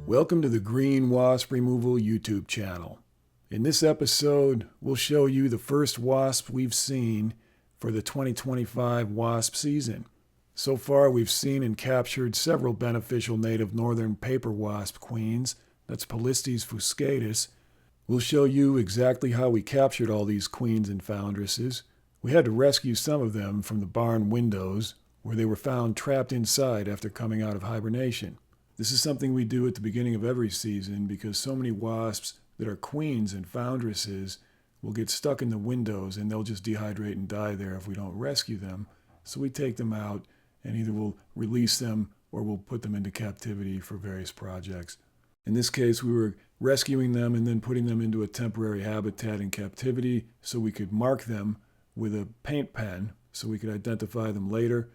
Welcome to the Green Wasp Removal YouTube channel. In this episode, we'll show you the first wasp we've seen for the 2025 wasp season. So far, we've seen and captured several beneficial native Northern Paper Wasp queens. That's Polistes Fuscatus. We'll show you exactly how we captured all these queens and foundresses. We had to rescue some of them from the barn windows, where they were found trapped inside after coming out of hibernation. This is something we do at the beginning of every season because so many wasps that are queens and foundresses will get stuck in the windows and they'll just dehydrate and die there if we don't rescue them. So we take them out and either we'll release them or we'll put them into captivity for various projects. In this case, we were rescuing them and then putting them into a temporary habitat in captivity so we could mark them with a paint pen so we could identify them later.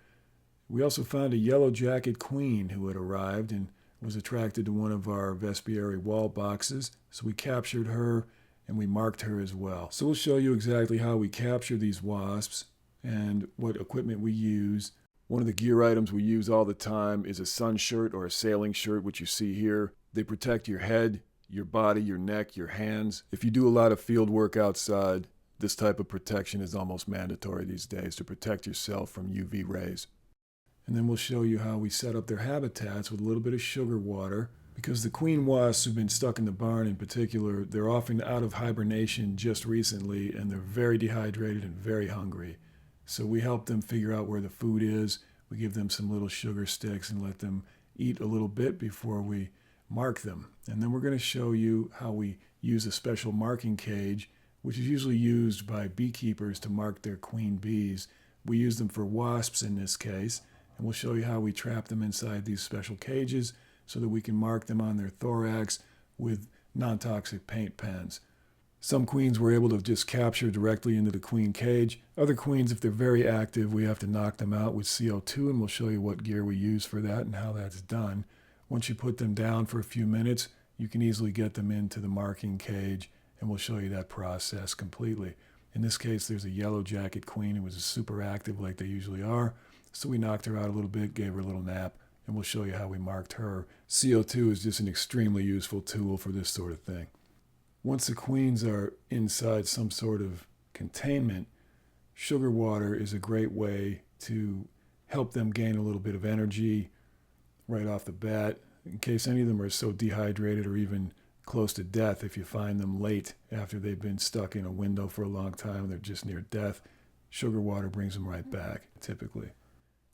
We also found a Yellowjacket queen who had arrived and was attracted to one of our Vespula wall boxes, so we captured her and we marked her as well. So we'll show you exactly how we capture these wasps and what equipment we use. One of the gear items we use all the time is a sun shirt or a sailing shirt, which you see here. They protect your head, your body, your neck, your hands. If you do a lot of field work outside, this type of protection is almost mandatory these days to protect yourself from UV rays. And then we'll show you how we set up their habitats with a little bit of sugar water. Because the queen wasps who've been stuck in the barn in particular, they're often out of hibernation just recently and they're very dehydrated and very hungry. So we help them figure out where the food is. We give them some little sugar sticks and let them eat a little bit before we mark them. And then we're going to show you how we use a special marking cage, which is usually used by beekeepers to mark their queen bees. We use them for wasps in this case. And we'll show you how we trap them inside these special cages so that we can mark them on their thorax with non-toxic paint pens. Some queens we're able to just capture directly into the queen cage. Other queens, if they're very active, we have to knock them out with CO2, and we'll show you what gear we use for that and how that's done. Once you put them down for a few minutes, you can easily get them into the marking cage, and we'll show you that process completely. In this case, there's a Yellowjacket queen who was super active like they usually are. So we knocked her out a little bit, gave her a little nap, and we'll show you how we marked her. CO2 is just an extremely useful tool for this sort of thing. Once the queens are inside some sort of containment, sugar water is a great way to help them gain a little bit of energy right off the bat, in case any of them are so dehydrated or even close to death. If you find them late after they've been stuck in a window for a long time, they're just near death, sugar water brings them right back, typically.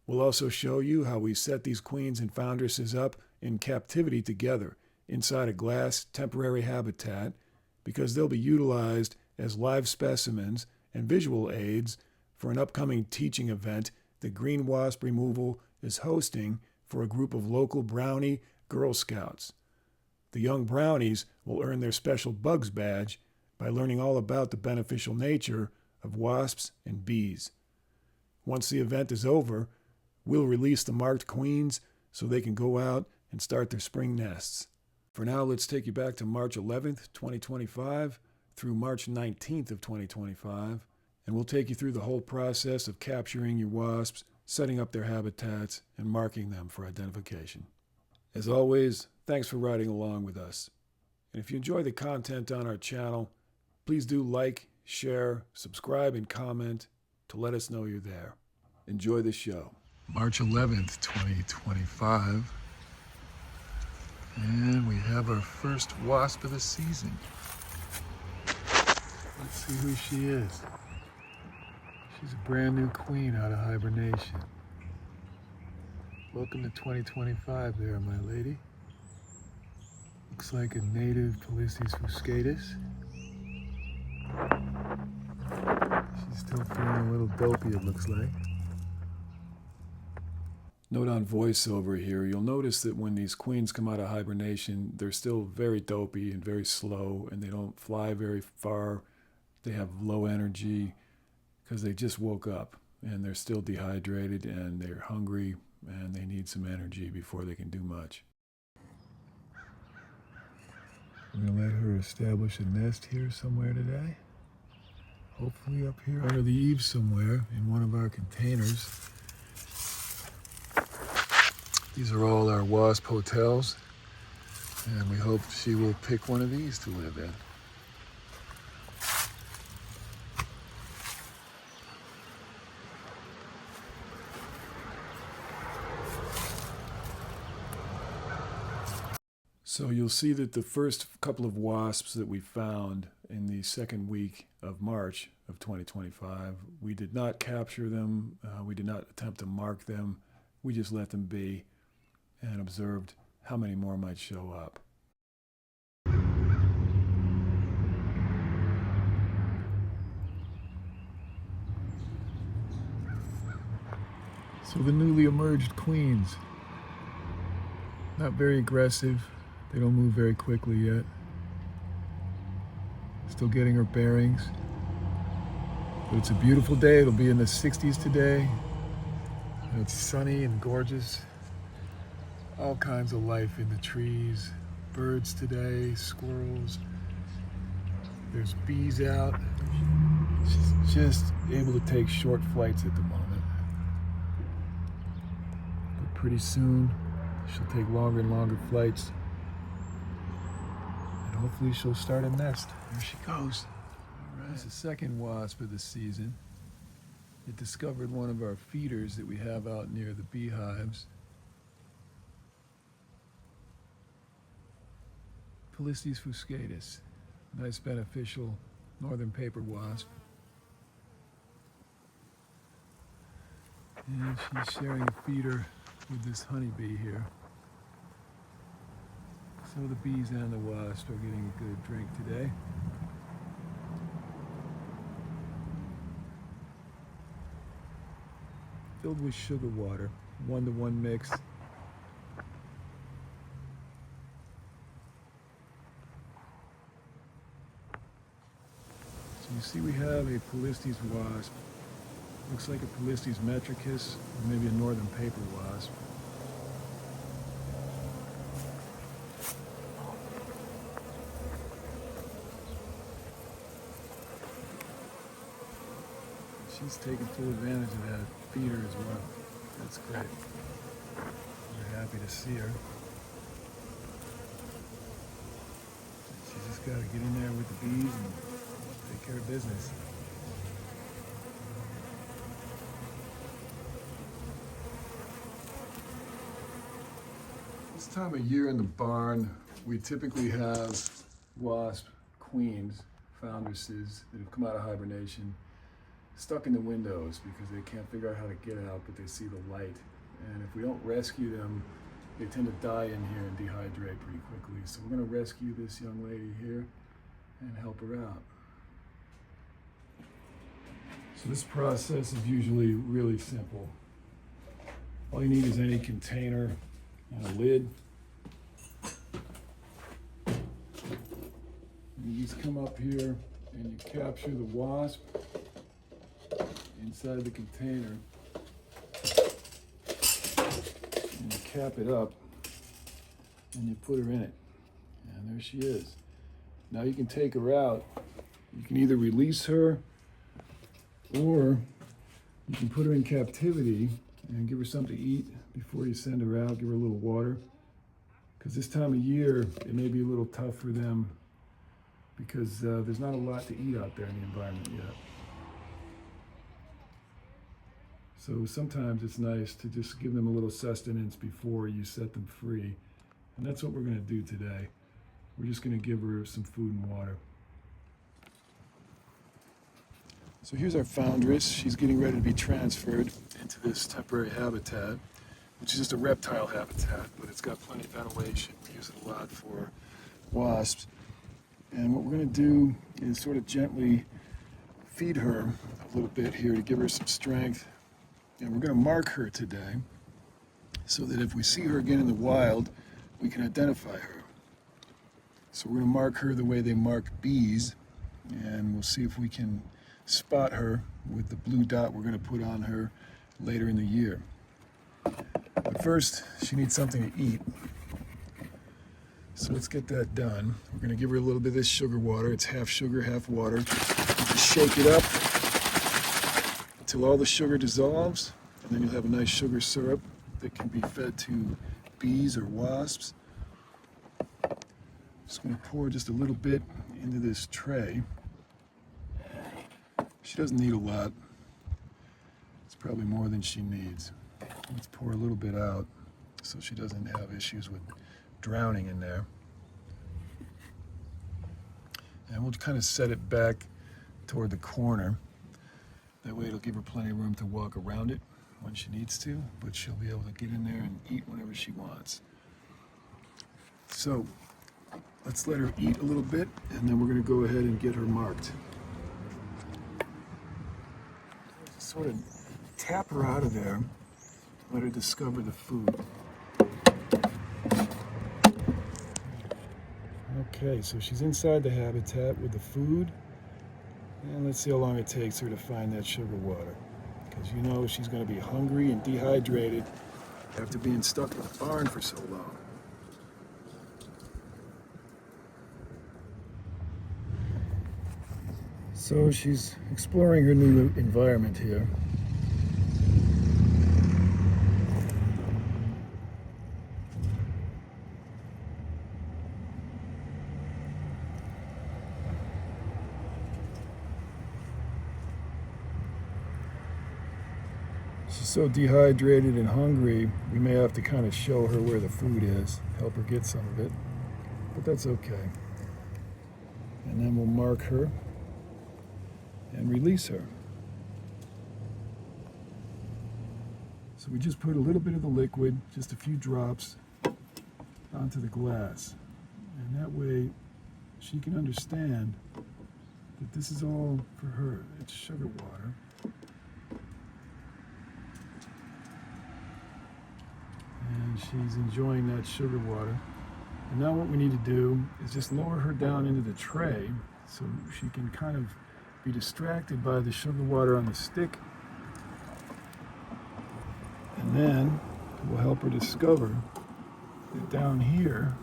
We'll also show you how we set these queens and foundresses up in captivity together inside a glass temporary habitat because they'll be utilized as live specimens and visual aids for an upcoming teaching event that Green Wasp Removal is hosting for a group of local Brownie Girl Scouts. The young Brownies will earn their special Bugs badge by learning all about the beneficial nature of wasps and bees. Once the event is over, we'll release the marked queens so they can go out and start their spring nests. For now, let's take you back to March 11th, 2025 through March 19th of 2025, and we'll take you through the whole process of capturing your wasps, setting up their habitats, and marking them for identification. As always, thanks for riding along with us. And if you enjoy the content on our channel, please do like, share, subscribe, and comment to let us know you're there. Enjoy the show. March 11th, 2025, and we have our first wasp of the season. Let's see who she is. She's a brand new queen out of hibernation. Welcome to 2025 there, my lady. Looks like a native Polistes Fuscatus. She's still feeling a little dopey, it looks like. Note on voiceover here, you'll notice that when these queens come out of hibernation, they're still very dopey and very slow, and they don't fly very far. They have low energy because they just woke up, and they're still dehydrated, and they're hungry, and they need some energy before they can do much. I'm going to let her establish a nest here somewhere today. Hopefully up here under the eaves somewhere in one of our containers. These are all our wasp hotels. And we hope she will pick one of these to live in. So you'll see that the first couple of wasps that we found in the second week of March of 2025, we did not capture them. We did not attempt to mark them. We just let them be and observed how many more might show up. So the newly emerged queens, not very aggressive. They don't move very quickly yet. Still getting her bearings. But it's a beautiful day. It'll be in the 60s today. And it's sunny and gorgeous. All kinds of life in the trees. Birds today, squirrels. There's bees out. She's just able to take short flights at the moment. But pretty soon, she'll take longer and longer flights. Hopefully she'll start a nest. There she goes. All right. It's the second wasp of the season. It discovered one of our feeders that we have out near the beehives. Polistes Fuscatus, nice beneficial Northern Paper Wasp. And she's sharing a feeder with this honeybee here. So the bees and the wasps are getting a good drink today. Filled with sugar water, 1-to-1 mix. So you see we have a Polistes wasp. Looks like a Polistes metricus, or maybe a Northern Paper Wasp. She's taking full advantage of that feeder as well. That's great. We're happy to see her. She's just got to get in there with the bees and take care of business. This time of year in the barn, we typically have wasp queens, foundresses that have come out of hibernation, stuck in the windows because they can't figure out how to get out, but they see the light. And if we don't rescue them, they tend to die in here and dehydrate pretty quickly. So we're going to rescue this young lady here and help her out. So this process is usually really simple. All you need is any container and a lid. You just come up here and you capture the wasp inside the container, and you cap it up and you put her in it, and there she is. Now you can take her out. You can either release her or you can put her in captivity and give her something to eat before you send her out. Give her a little water, because this time of year it may be a little tough for them because there's not a lot to eat out there in the environment yet. So sometimes it's nice to just give them a little sustenance before you set them free. And that's what we're going to do today. We're just going to give her some food and water. So here's our foundress. She's getting ready to be transferred into this temporary habitat, which is just a reptile habitat, but it's got plenty of ventilation. We use it a lot for wasps. And what we're going to do is sort of gently feed her a little bit here to give her some strength. And we're going to mark her today so that if we see her again in the wild, we can identify her. So we're going to mark her the way they mark bees, and we'll see if we can spot her with the blue dot we're going to put on her later in the year. But first, she needs something to eat. So let's get that done. We're going to give her a little bit of this sugar water. It's half sugar, half water. Just shake it up until all the sugar dissolves, and then you'll have a nice sugar syrup that can be fed to bees or wasps. Just going to pour just a little bit into this tray. She doesn't need a lot. It's probably more than she needs. Let's pour a little bit out so she doesn't have issues with drowning in there. And we'll kind of set it back toward the corner. That way it'll give her plenty of room to walk around it when she needs to, but she'll be able to get in there and eat whenever she wants. So let's let her eat a little bit, and then we're going to go ahead and get her marked. Just sort of tap her out of there, let her discover the food. Okay, so she's inside the habitat with the food, and let's see how long it takes her to find that sugar water. Because you know she's going to be hungry and dehydrated after being stuck in the barn for so long. So she's exploring her new environment here. She's so dehydrated and hungry, we may have to kind of show her where the food is, help her get some of it, but that's okay. And then we'll mark her and release her. So we just put a little bit of the liquid, just a few drops, onto the glass. And that way she can understand that this is all for her. It's sugar water. And she's enjoying that sugar water. And now what we need to do is just lower her down into the tray so she can kind of be distracted by the sugar water on the stick. And then we'll help her discover that down here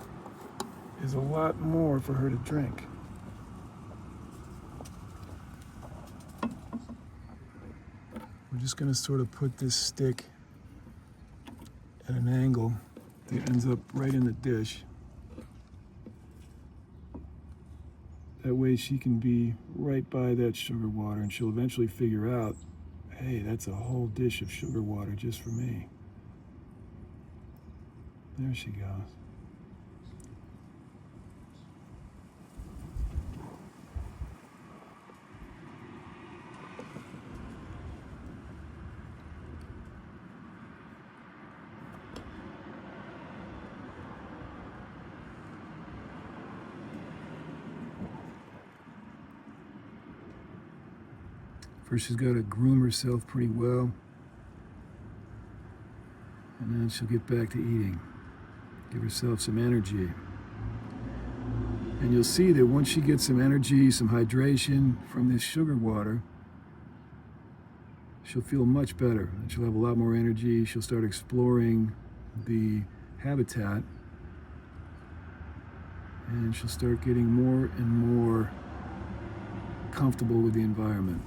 is a lot more for her to drink. We're just going to sort of put this stick at an angle that ends up right in the dish. That way she can be right by that sugar water, and she'll eventually figure out, hey, that's a whole dish of sugar water just for me. There she goes. First, she's got to groom herself pretty well, and then she'll get back to eating. Give herself some energy. And you'll see that once she gets some energy, some hydration from this sugar water, she'll feel much better. And she'll have a lot more energy. She'll start exploring the habitat, and she'll start getting more and more comfortable with the environment.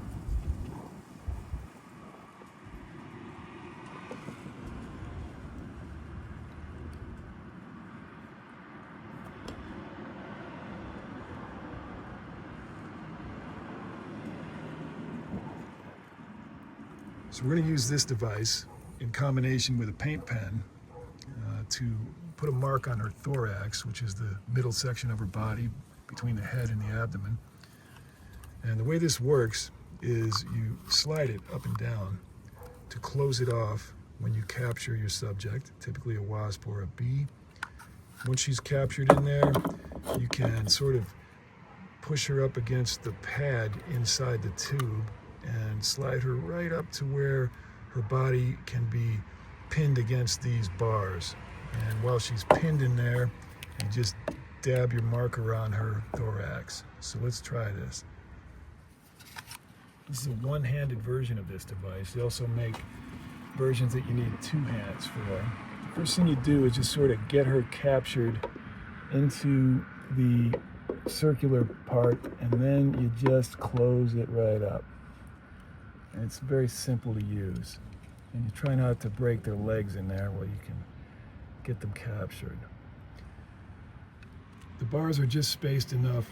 So we're going to use this device in combination with a paint pen to put a mark on her thorax, which is the middle section of her body between the head and the abdomen. And the way this works is you slide it up and down to close it off when you capture your subject, typically a wasp or a bee. Once she's captured in there, you can sort of push her up against the pad inside the tube and slide her right up to where her body can be pinned against these bars. And while she's pinned in there, you just dab your marker on her thorax. So let's try this. This is a one-handed version of this device. They also make versions that you need two hands for. The first thing you do is just sort of get her captured into the circular part, and then you just close it right up. And it's very simple to use. And you try not to break their legs in there while you can get them captured. The bars are just spaced enough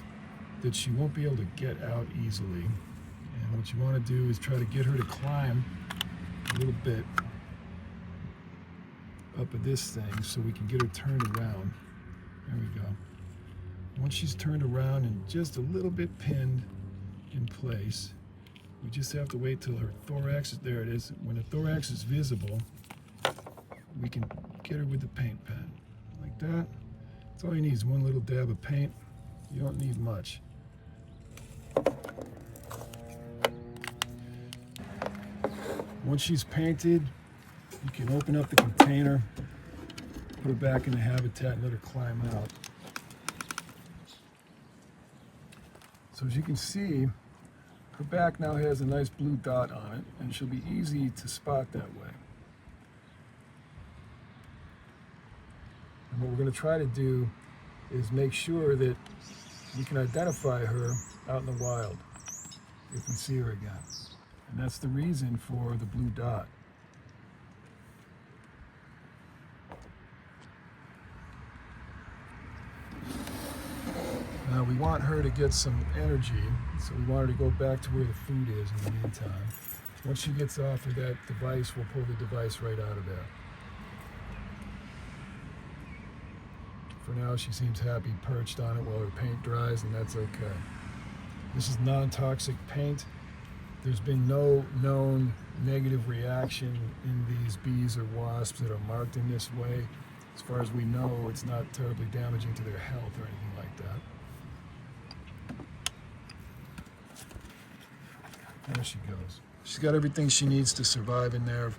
that she won't be able to get out easily. And what you want to do is try to get her to climb a little bit up of this thing so we can get her turned around. There we go. Once she's turned around and just a little bit pinned in place, we just have to wait till her thorax is, there it is. When the thorax is visible, we can get her with the paint pen. Like that. That's all you need is one little dab of paint. You don't need much. Once she's painted, you can open up the container, put her back in the habitat and let her climb out. So as you can see, her back now has a nice blue dot on it, and she'll be easy to spot that way. And what we're going to try to do is make sure that we can identify her out in the wild if we see her again. And that's the reason for the blue dot. Now we want her to get some energy, so we want her to go back to where the food is in the meantime. Once she gets off of that device, we'll pull the device right out of there. For now, she seems happy perched on it while her paint dries, and that's okay. This is non-toxic paint. There's been no known negative reaction in these bees or wasps that are marked in this way. As far as we know, it's not terribly damaging to their health or anything like that. There she goes. She's got everything she needs to survive in there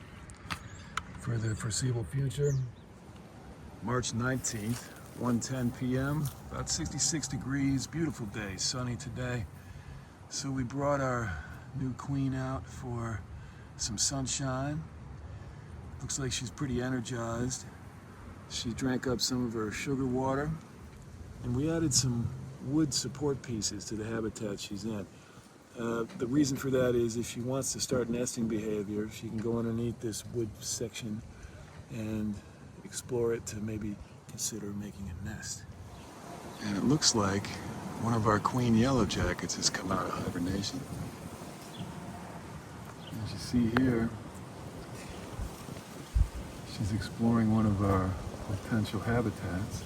for the foreseeable future. March 19th, 1:10 p.m., about 66 degrees, beautiful day, sunny today. So we brought our new queen out for some sunshine. Looks like she's pretty energized. She drank up some of her sugar water, and we added some wood support pieces to the habitat she's in. The reason for that is if she wants to start nesting behavior, she can go underneath this wood section and explore it to maybe consider making a nest. And it looks like one of our Queen Yellowjackets has come out of hibernation. As you see here, she's exploring one of our potential habitats.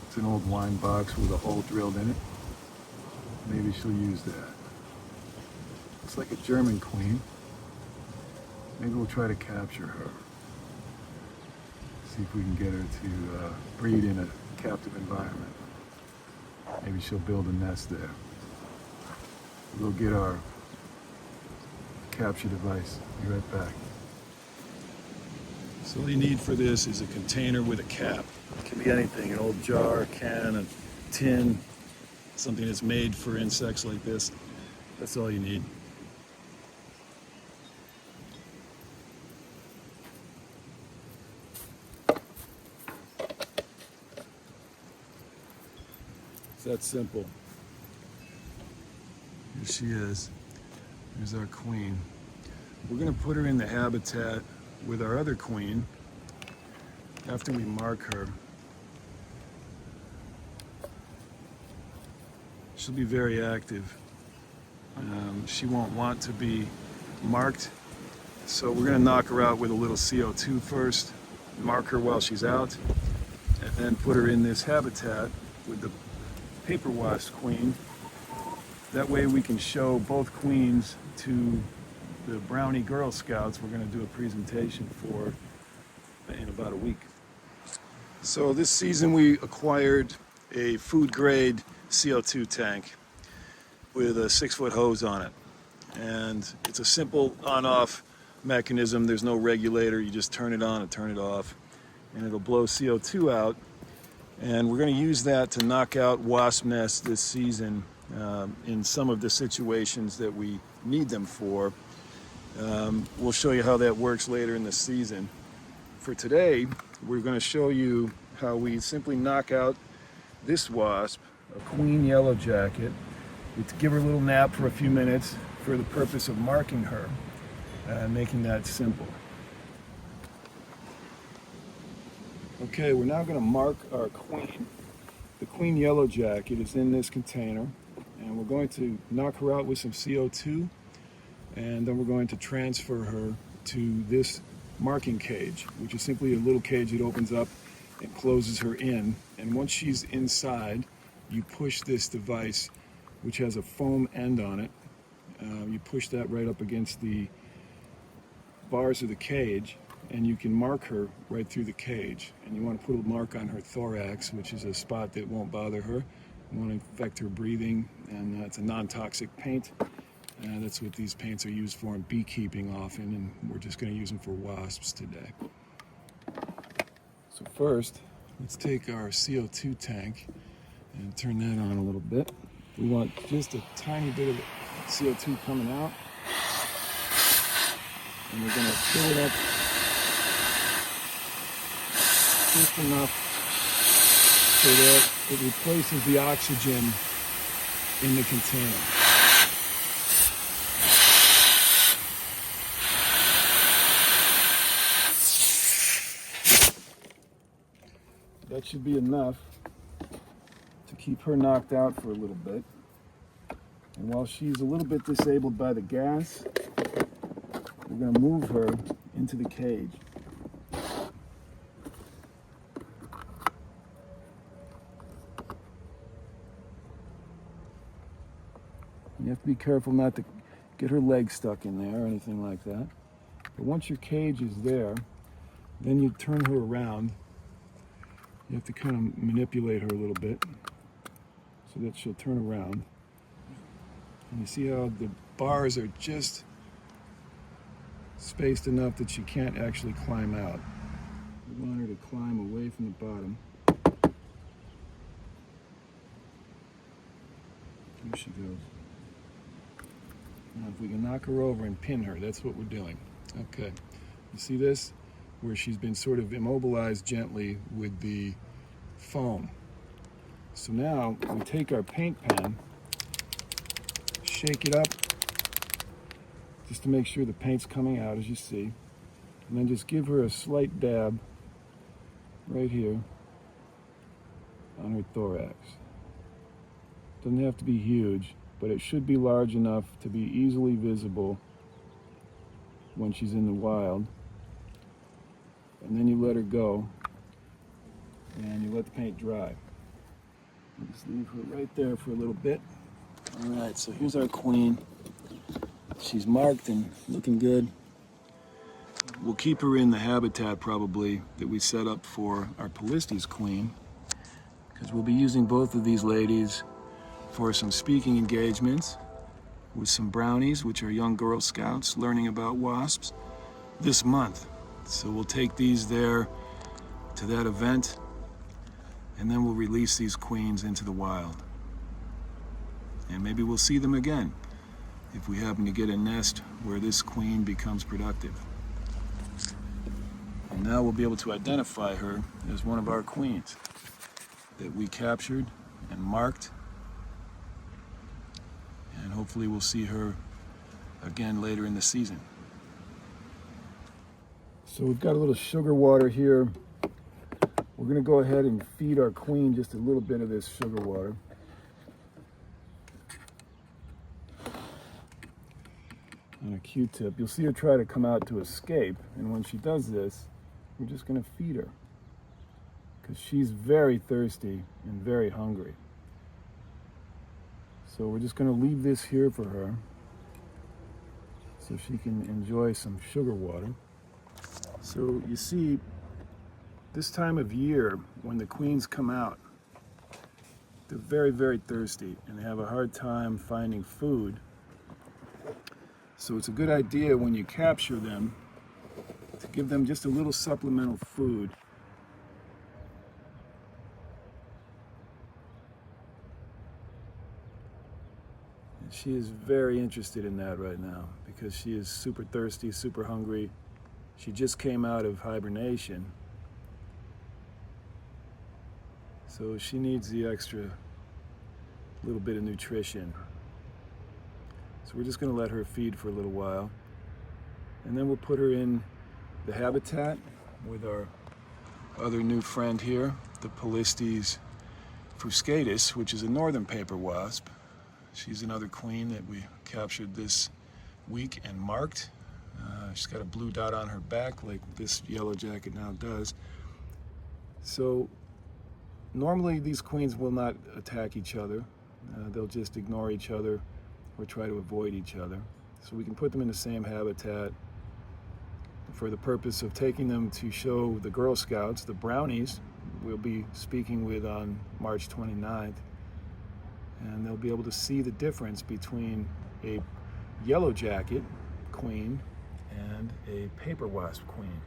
It's an old wine box with a hole drilled in it. Maybe she'll use that. Looks like a German queen. Maybe we'll try to capture her. See if we can get her to breed in a captive environment. Maybe she'll build a nest there. We'll get our capture device. Be right back. So all you need for this is a container with a cap. It can be anything, an old jar, a can, a tin, something that's made for insects like this. That's all you need. It's that simple. Here she is. Here's our queen. We're going to put her in the habitat with our other queen after we mark her. She'll be very active. She won't want to be marked, so we're going to knock her out with a little CO2 first, mark her while she's out, and then put her in this habitat with the Paper Wasp queen. That way we can show both queens to the Brownie Girl Scouts we're going to do a presentation for in about a week. So this season we acquired a food grade CO2 tank with a 6-foot hose on it, and it's a simple on-off mechanism. There's no regulator. You just turn it on and turn it off, and it'll blow CO2 out. And we're going to use that to knock out wasp nests this season in some of the situations that we need them for. We'll show you how that works later in the season. For today, we're going to show you how we simply knock out this wasp, a Queen Yellowjacket. We give her a little nap for a few minutes for the purpose of marking her, making that simple. Okay, we're now going to mark our queen. The Queen Yellowjacket is in this container, and we're going to knock her out with some CO2, and then we're going to transfer her to this marking cage, which is simply a little cage that opens up and closes her in. And once she's inside, you push this device, which has a foam end on it. You push that right up against the bars of the cage, and you can mark her right through the cage. And you want to put a mark on her thorax, which is a spot that won't bother her. You want to affect her breathing, and it's a non-toxic paint. That's what these paints are used for in beekeeping often, and we're just going to use them for wasps today. So first, let's take our CO2 tank and turn that on a little bit. We want just a tiny bit of CO2 coming out, and we're going to fill it up just enough so that it replaces the oxygen in the container. That should be enough to keep her knocked out for a little bit. And while she's a little bit disabled by the gas, we're going to move her into the cage. You have to be careful not to get her legs stuck in there or anything like that. But once your cage is there, then you turn her around. You have to kind of manipulate her a little bit so that she'll turn around. And you see how the bars are just spaced enough that she can't actually climb out. We want her to climb away from the bottom. Here she goes. Now if we can knock her over and pin her, that's what we're doing. Okay, you see this? Where she's been sort of immobilized gently with the foam. So now we take our paint pen, shake it up just to make sure the paint's coming out, as you see, and then just give her a slight dab right here on her thorax. Doesn't have to be huge, but it should be large enough to be easily visible when she's in the wild. And then you let her go, and you let the paint dry. You just leave her right there for a little bit. All right, so here's our queen. She's marked and looking good. We'll keep her in the habitat probably that we set up for our Polistes queen, because we'll be using both of these ladies for some speaking engagements with some Brownies, which are young Girl Scouts learning about wasps, this month. So we'll take these there to that event, and then we'll release these queens into the wild. And maybe we'll see them again if we happen to get a nest where this queen becomes productive. And now we'll be able to identify her as one of our queens that we captured and marked. And hopefully we'll see her again later in the season. So we've got a little sugar water here. We're going to go ahead and feed our queen just a little bit of this sugar water. On a Q-tip. You'll see her try to come out to escape, and when she does this, we're just going to feed her, because she's very thirsty and very hungry. So we're just going to leave this here for her so she can enjoy some sugar water. So you see, this time of year, when the queens come out, they're very, very thirsty, and they have a hard time finding food. So it's a good idea when you capture them to give them just a little supplemental food. And she is very interested in that right now because she is super thirsty, super hungry. She just came out of hibernation. So she needs the extra little bit of nutrition. So we're just going to let her feed for a little while. And then we'll put her in the habitat with our other new friend here, the Polistes Fuscatus, which is a Northern Paper Wasp. She's another queen that we captured this week and marked. She's got a blue dot on her back like this Yellowjacket now does. So normally these queens will not attack each other. They'll just ignore each other or try to avoid each other. So we can put them in the same habitat for the purpose of taking them to show the Girl Scouts, the Brownies, we'll be speaking with on March 29th. And they'll be able to see the difference between a Yellowjacket queen and a paper wasp queen.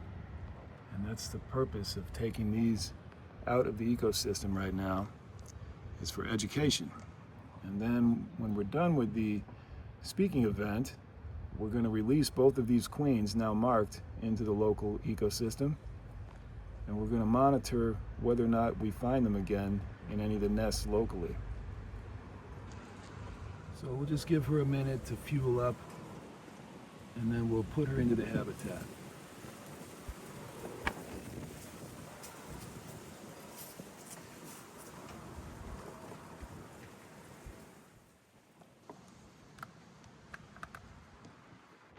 And that's the purpose of taking these out of the ecosystem right now, is for education. And then when we're done with the speaking event, we're going to release both of these queens now marked into the local ecosystem. And we're going to monitor whether or not we find them again in any of the nests locally. So we'll just give her a minute to fuel up, and then we'll put her into the habitat.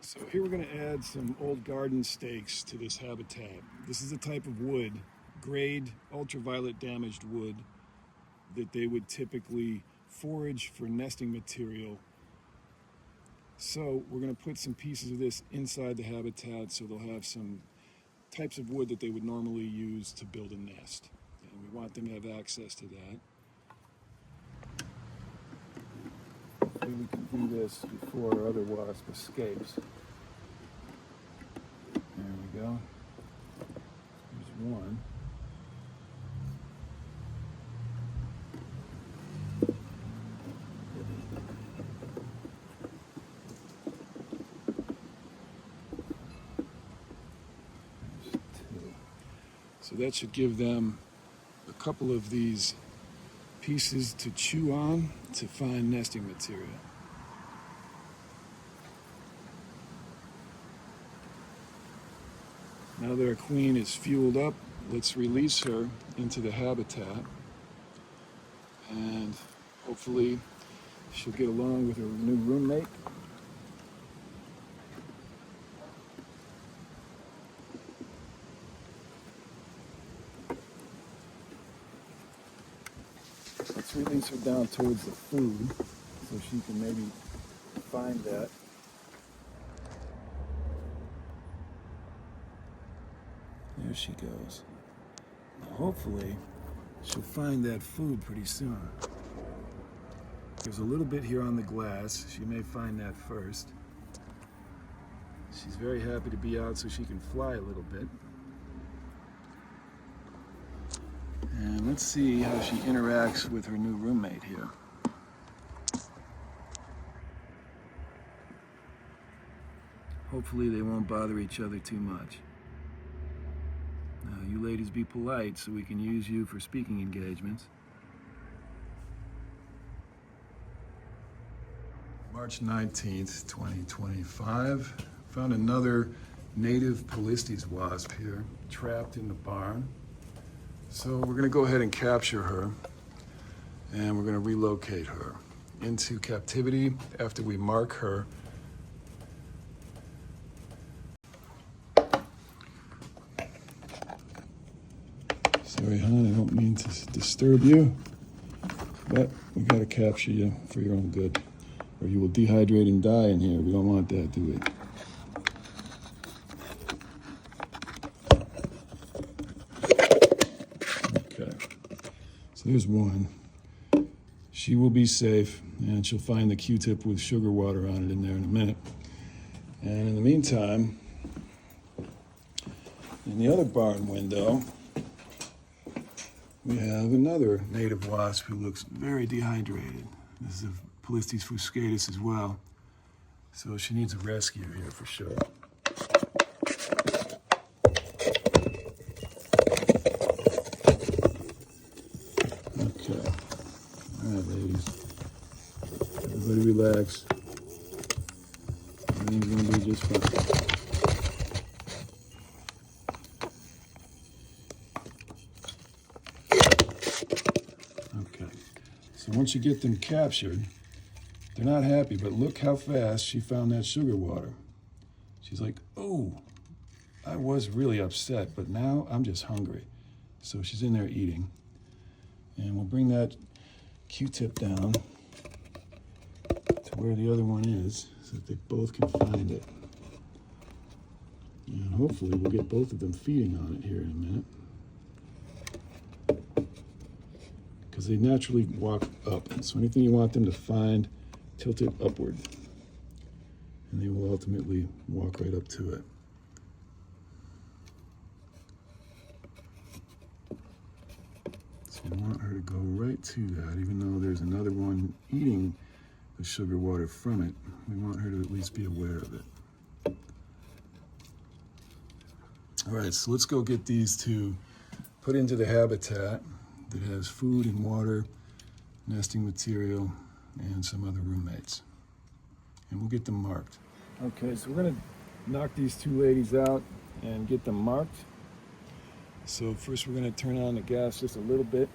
So here we're going to add some old garden stakes to this habitat. This is a type of wood, grade, ultraviolet damaged wood, that they would typically forage for nesting material. So we're going to put some pieces of this inside the habitat so they'll have some types of wood that they would normally use to build a nest. And we want them to have access to that. Hopefully we can do this before our other wasp escapes. There we go. There's one. So that should give them a couple of these pieces to chew on to find nesting material. Now that our queen is fueled up, let's release her into the habitat, and hopefully she'll get along with her new roommate. Let's release her down towards the food so she can maybe find that. There she goes. Now hopefully she'll find that food pretty soon. There's a little bit here on the glass. She may find that first. She's very happy to be out so she can fly a little bit. And let's see how she interacts with her new roommate here. Hopefully they won't bother each other too much. Now, you ladies be polite so we can use you for speaking engagements. March 19th, 2025. Found another native Polistes wasp here, trapped in the barn. So we're going to go ahead and capture her, and we're going to relocate her into captivity after we mark her. Sorry, hon, I don't mean to disturb you, but we got to capture you for your own good, or you will dehydrate and die in here. We don't want that, do we? So there's one. She will be safe, and she'll find the Q-tip with sugar water on it in there in a minute. And in the meantime, in the other barn window, we have another native wasp who looks very dehydrated. This is a Polistes fuscatus as well. So she needs a rescue here for sure. Everybody relax. Everything's going to be just fine. Okay. So once you get them captured, they're not happy, but look how fast she found that sugar water. She's like, oh, I was really upset, but now I'm just hungry. So she's in there eating. And we'll bring that Q-tip down to where the other one is so that they both can find it. And hopefully we'll get both of them feeding on it here in a minute. Because they naturally walk up. So anything you want them to find, tilt it upward. And they will ultimately walk right up to it. So we want her to go right to that, even though there's another one eating the sugar water from it. We want her to at least be aware of it. All right, so let's go get these two put into the habitat that has food and water, nesting material, and some other roommates. And we'll get them marked. Okay, so we're gonna knock these two ladies out and get them marked. So first we're gonna turn on the gas just a little bit.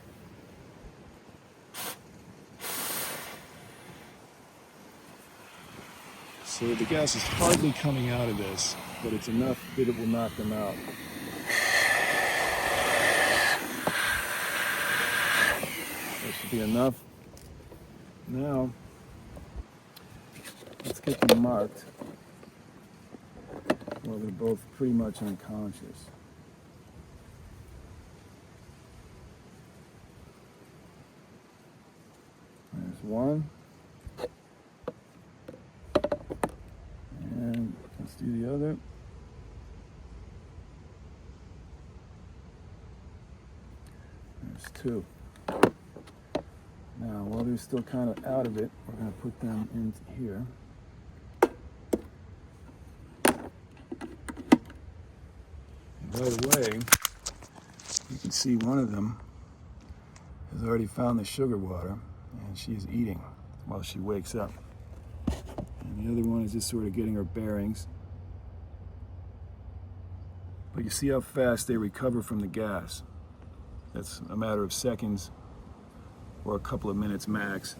So the gas is hardly coming out of this, but it's enough that it will knock them out. That should be enough. Now, let's get them marked. Well, they're both pretty much unconscious. There's one. And let's do the other. There's two. Now, while they're still kind of out of it, we're going to put them in here. And by the way, you can see one of them has already found the sugar water, and she's eating while she wakes up. And the other one is just sort of getting her bearings. But you see how fast they recover from the gas. That's a matter of seconds or a couple of minutes max.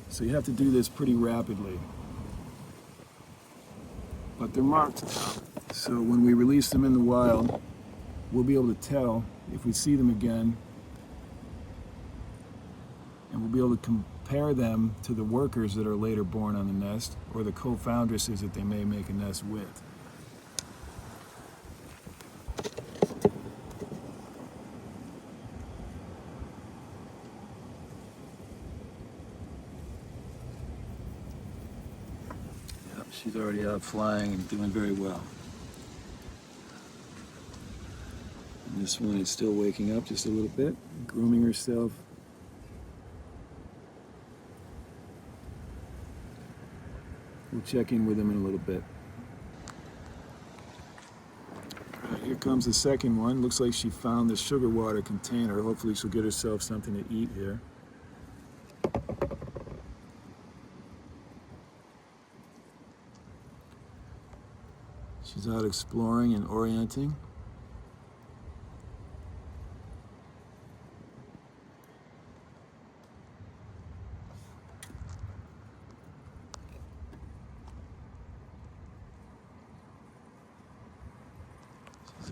So you have to do this pretty rapidly. But they're marked now. So when we release them in the wild, we'll be able to tell if we see them again, and we'll be able to compare them to the workers that are later born on the nest, or the co-foundresses that they may make a nest with. Yep, she's already out flying and doing very well. And this one is still waking up just a little bit, grooming herself. We'll check in with them in a little bit. Here comes the second one. Looks like she found the sugar water container. Hopefully she'll get herself something to eat here. She's out exploring and orienting.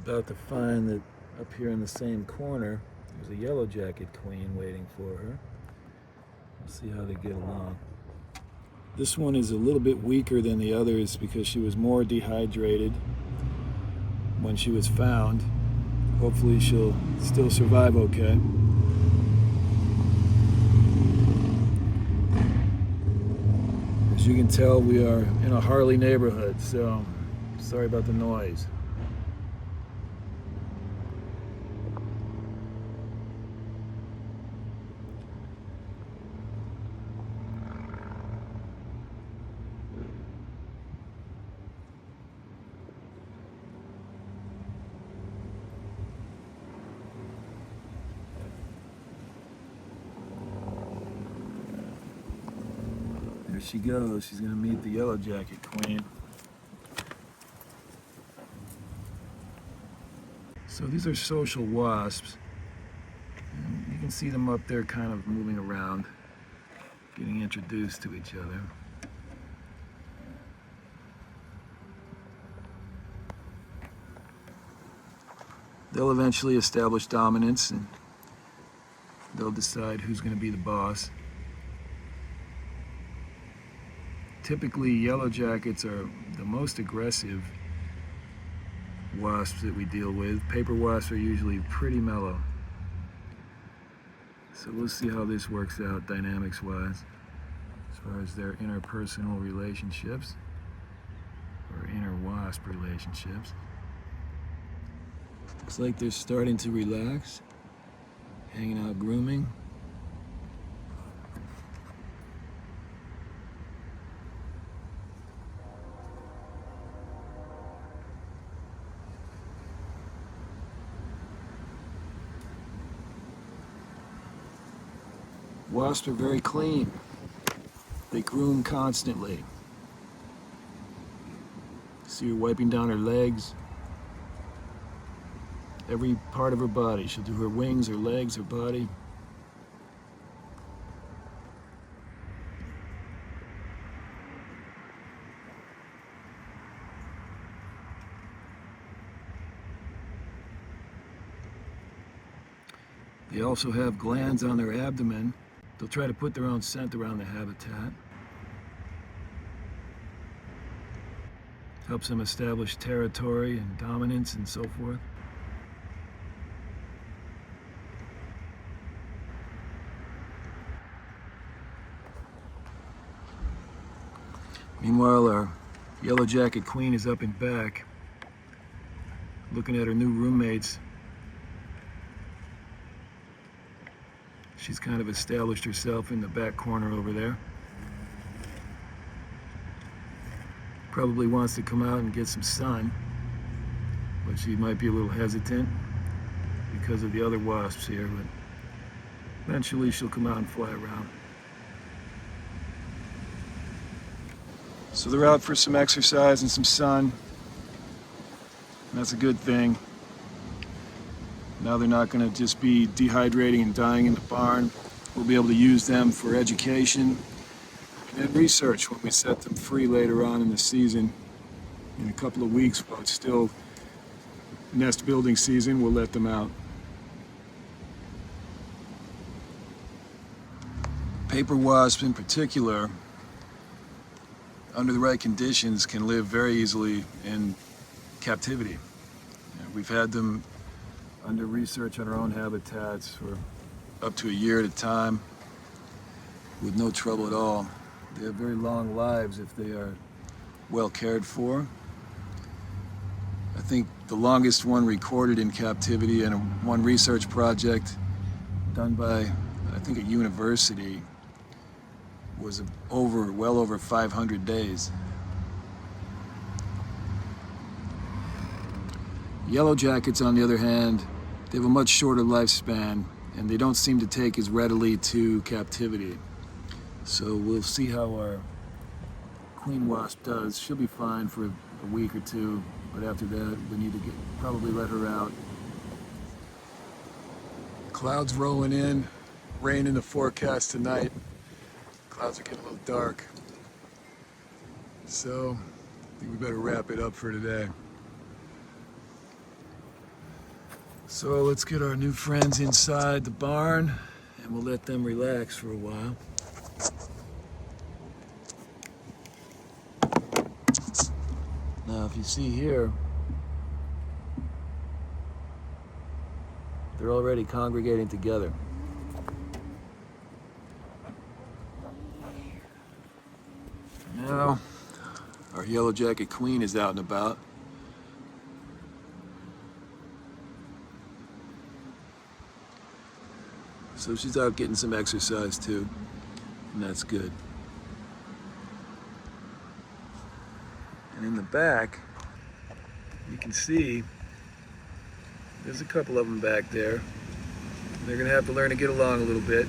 About to find that up here in the same corner there's a Yellowjacket queen waiting for her. We'll see how they get along. This one is a little bit weaker than the others because she was more dehydrated when she was found. Hopefully she'll still survive okay. As you can tell, we are in a Harley neighborhood, so sorry about the noise. There she goes. She's going to meet the Yellowjacket queen. So these are social wasps. And you can see them up there kind of moving around. getting introduced to each other. They'll eventually establish dominance and they'll decide who's going to be the boss. Typically, yellowjackets are the most aggressive wasps that we deal with. Paper wasps are usually pretty mellow. So we'll see how this works out dynamics-wise as far as their interpersonal relationships or inter-wasp relationships. Looks like they're starting to relax, hanging out grooming. Wasps are very clean. They groom constantly. See her wiping down her legs. Every part of her body. She'll do her wings, her legs, her body. They also have glands on their abdomen. They'll try to put their own scent around the habitat. Helps them establish territory and dominance and so forth. Meanwhile, our yellowjacket queen is up in back, looking at her new roommates. She's kind of established herself in the back corner over there. Probably wants to come out and get some sun, but she might be a little hesitant because of the other wasps here, but eventually she'll come out and fly around. So they're out for some exercise and some sun. And that's a good thing. Now they're not going to just be dehydrating and dying in the barn. We'll be able to use them for education and research when we set them free later on in the season. In a couple of weeks, while it's still nest building season, we'll let them out. Paper wasps in particular, under the right conditions, can live very easily in captivity. We've had them under research on our own habitats for up to a year at a time with no trouble at all. They have very long lives if they are well cared for. I think the longest one recorded in captivity in one research project done by, I think, a university was well over 500 days. Yellowjackets, on the other hand, they have a much shorter lifespan and they don't seem to take as readily to captivity. So we'll see how our queen wasp does. She'll be fine for a week or two, but after that we need to probably let her out. Clouds rolling in, rain in the forecast tonight. Clouds are getting a little dark. So I think we better wrap it up for today. So let's get our new friends inside the barn and we'll let them relax for a while. Now, if you see here, they're already congregating together. Now, our yellowjacket queen is out and about. So she's out getting some exercise too, and that's good. And in the back, you can see there's a couple of them back there. They're gonna have to learn to get along a little bit.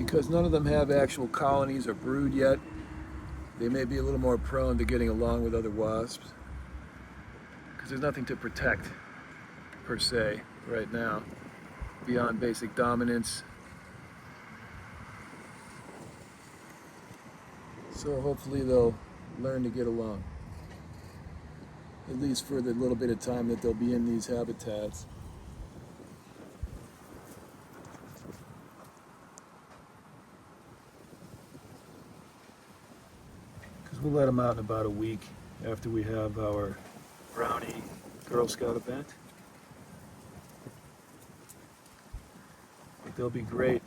because none of them have actual colonies or brood yet, they may be a little more prone to getting along with other wasps, because there's nothing to protect per se right now beyond basic dominance. So hopefully they'll learn to get along, at least for the little bit of time that they'll be in these habitats. Because we'll let them out in about a week after we have our Brownie Girl Scout event. But they'll be great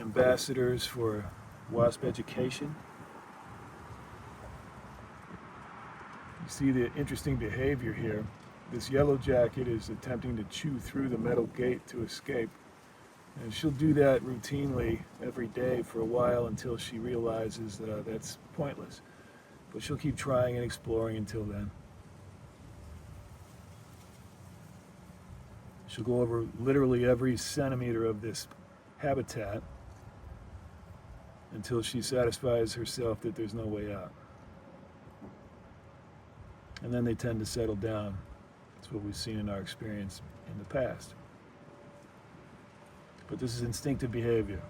ambassadors for wasp education. You see the interesting behavior here. This Yellowjacket is attempting to chew through the metal gate to escape. And she'll do that routinely every day for a while until she realizes that's pointless. But she'll keep trying and exploring until then. She'll go over literally every centimeter of this habitat until she satisfies herself that there's no way out. And then they tend to settle down. That's what we've seen in our experience in the past. But this is instinctive behavior,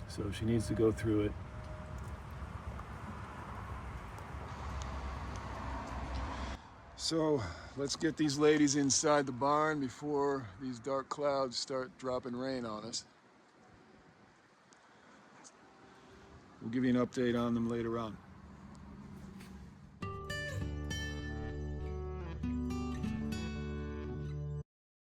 so she needs to go through it. So let's get these ladies inside the barn before these dark clouds start dropping rain on us. We'll give you an update on them later on.